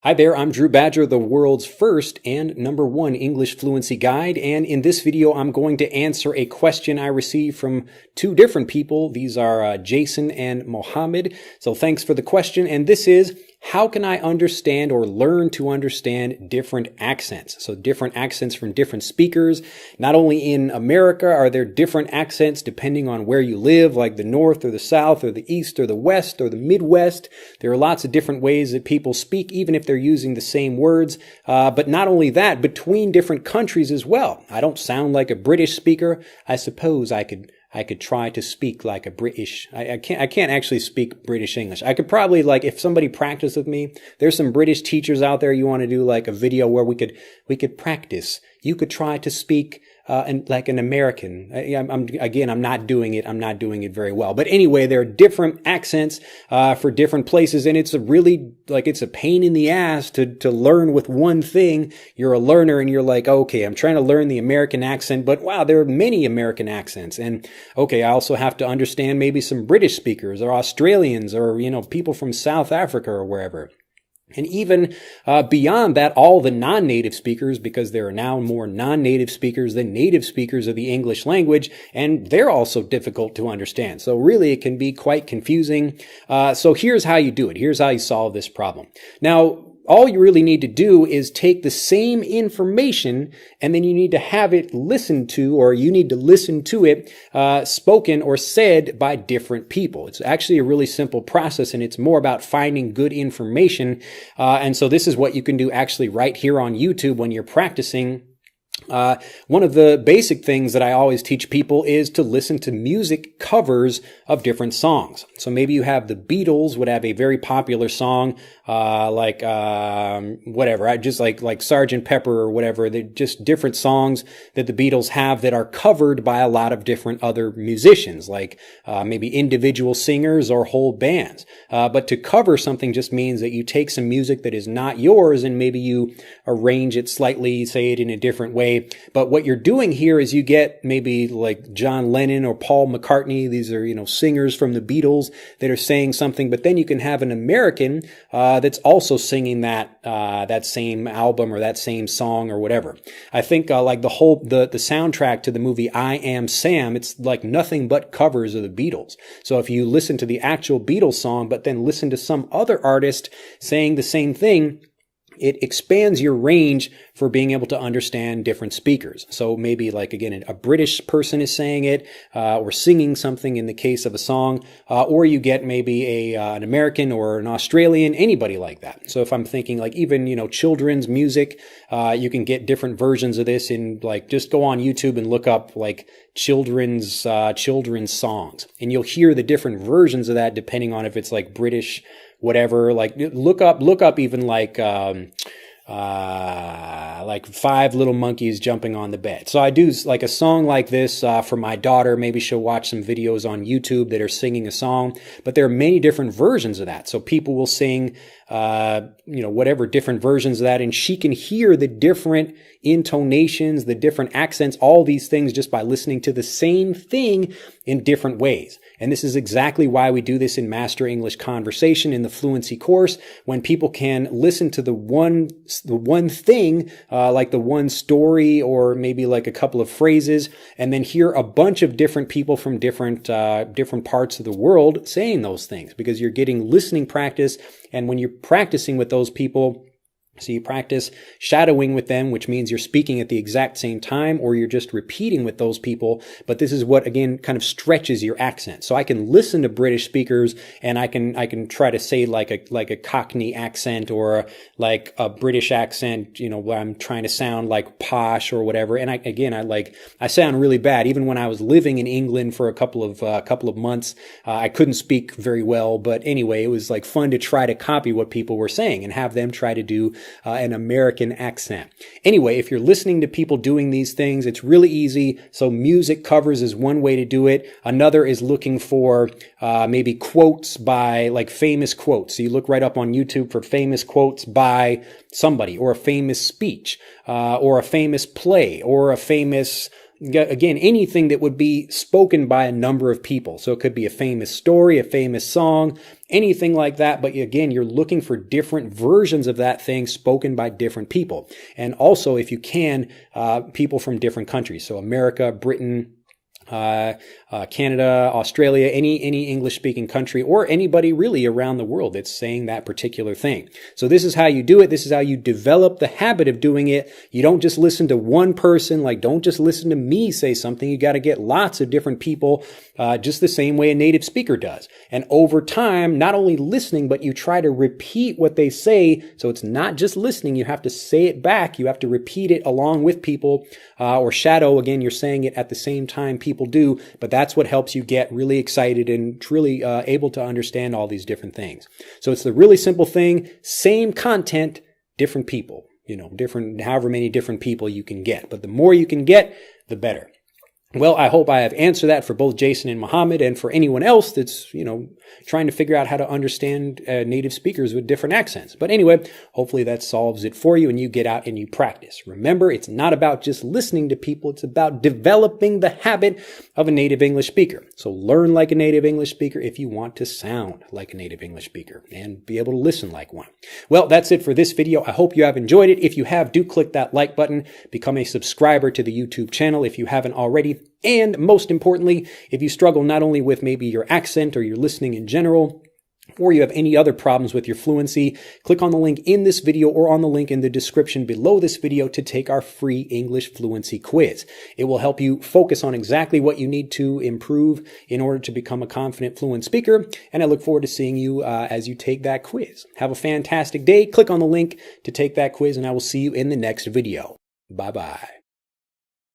Hi there, I'm Drew Badger, the world's first and #1 English fluency guide, and in this video I'm going to answer a question I received from two different people. These are Jason and Mohammed. So thanks for the question, and this is, how can I understand or learn to understand different accents? So different accents from different speakers. Not only in America are there different accents depending on where you live, like the North or the South or the East or the West or the Midwest. There are lots of different ways that people speak, even if they're using the same words. But not only that, between different countries as well. I don't sound like a British speaker. I suppose I could try to speak like a British. I can't actually speak British English. I could probably, like, if somebody practiced with me, there's some British teachers out there. You want to do like a video where we could practice. You could try to speak like an American. I'm not doing it. I'm not doing it very well. But anyway, there are different accents for different places, and it's it's a pain in the ass to learn with one thing. You're a learner, and you're like, okay, I'm trying to learn the American accent, but wow, there are many American accents, and okay, I also have to understand maybe some British speakers or Australians or people from South Africa or wherever. And even beyond that, all the non-native speakers, because there are now more non-native speakers than native speakers of the English language, and they're also difficult to understand. So really, it can be quite confusing. So here's how you do it. Here's how you solve this problem. Now, all you really need to do is take the same information, and then you need to have it listened to, or you need to listen to it spoken or said by different people. It's actually a really simple process, and it's more about finding good information. And so this is what you can do actually right here on YouTube when you're practicing. One of the basic things that I always teach people is to listen to music covers of different songs. So maybe you have the Beatles would have a very popular song, whatever, just like Sgt. Pepper or whatever. They're just different songs that the Beatles have that are covered by a lot of different other musicians, like maybe individual singers or whole bands. But to cover something just means that you take some music that is not yours and maybe you arrange it slightly, say it in a different way. But what you're doing here is you get maybe like John Lennon or Paul McCartney. These are, singers from the Beatles that are saying something, but then you can have an American that's also singing that same album or that same song or whatever. I think like the soundtrack to the movie I Am Sam, it's like nothing but covers of the Beatles. So if you listen to the actual Beatles song, but then listen to some other artist saying the same thing, it expands your range for being able to understand different speakers. So maybe, like, again, a British person is saying it or singing something in the case of a song, or you get maybe an American or an Australian, anybody like that. So if I'm thinking like even, children's music, you can get different versions of this in, like, just go on YouTube and look up like children's songs, and you'll hear the different versions of that depending on if it's like British, whatever. Like look up even like Five Little Monkeys Jumping on the Bed. So I do like a song like this for my daughter. Maybe she'll watch some videos on YouTube that are singing a song, but there are many different versions of that. So people will sing, whatever different versions of that, and she can hear the different intonations, the different accents, all these things just by listening to the same thing in different ways. And this is exactly why we do this in Master English Conversation in the Fluency course, when people can listen to the one thing, like the one story or maybe like a couple of phrases, and then hear a bunch of different people from different parts of the world saying those things, because you're getting listening practice. And when you're practicing with those people, so you practice shadowing with them, which means you're speaking at the exact same time, or you're just repeating with those people. But this is what, again, kind of stretches your accent. So I can listen to British speakers and I can try to say like a Cockney accent or like a British accent, where I'm trying to sound like posh or whatever. And I sound really bad. Even when I was living in England for a couple of months, I couldn't speak very well. But anyway, it was like fun to try to copy what people were saying and have them try to do an American accent. Anyway, if you're listening to people doing these things, it's really easy. So music covers is one way to do it. Another is looking for maybe quotes by, like, famous quotes. So you look right up on YouTube for famous quotes by somebody, or a famous speech, or a famous play, or a famous again, anything that would be spoken by a number of people. So it could be a famous story, a famous song, anything like that. But again, you're looking for different versions of that thing spoken by different people. And also, if you can, people from different countries. So America, Britain, Canada, Australia, any English-speaking country, or anybody really around the world that's saying that particular thing. So this is how you do it. This is how you develop the habit of doing it. You don't just listen to one person, like don't just listen to me say something. You got to get lots of different people, just the same way a native speaker does. And over time, not only listening, but you try to repeat what they say. So it's not just listening. You have to say it back. You have to repeat it along with people, or shadow. Again, you're saying it at the same time people do, but that's what helps you get really excited and truly able to understand all these different things. So it's the really simple thing, same content, different people, different, however many different people you can get. But the more you can get, the better. Well, I hope I have answered that for both Jason and Mohammed, and for anyone else that's, trying to figure out how to understand native speakers with different accents. But anyway, hopefully that solves it for you and you get out and you practice. Remember, it's not about just listening to people. It's about developing the habit of a native English speaker. So learn like a native English speaker if you want to sound like a native English speaker and be able to listen like one. Well, that's it for this video. I hope you have enjoyed it. If you have, do click that like button. Become a subscriber to the YouTube channel if you haven't already. And most importantly, if you struggle not only with maybe your accent or your listening in general, or you have any other problems with your fluency, click on the link in this video or on the link in the description below this video to take our free English fluency quiz. It will help you focus on exactly what you need to improve in order to become a confident, fluent speaker. And I look forward to seeing you as you take that quiz. Have a fantastic day. Click on the link to take that quiz, and I will see you in the next video. Bye-bye.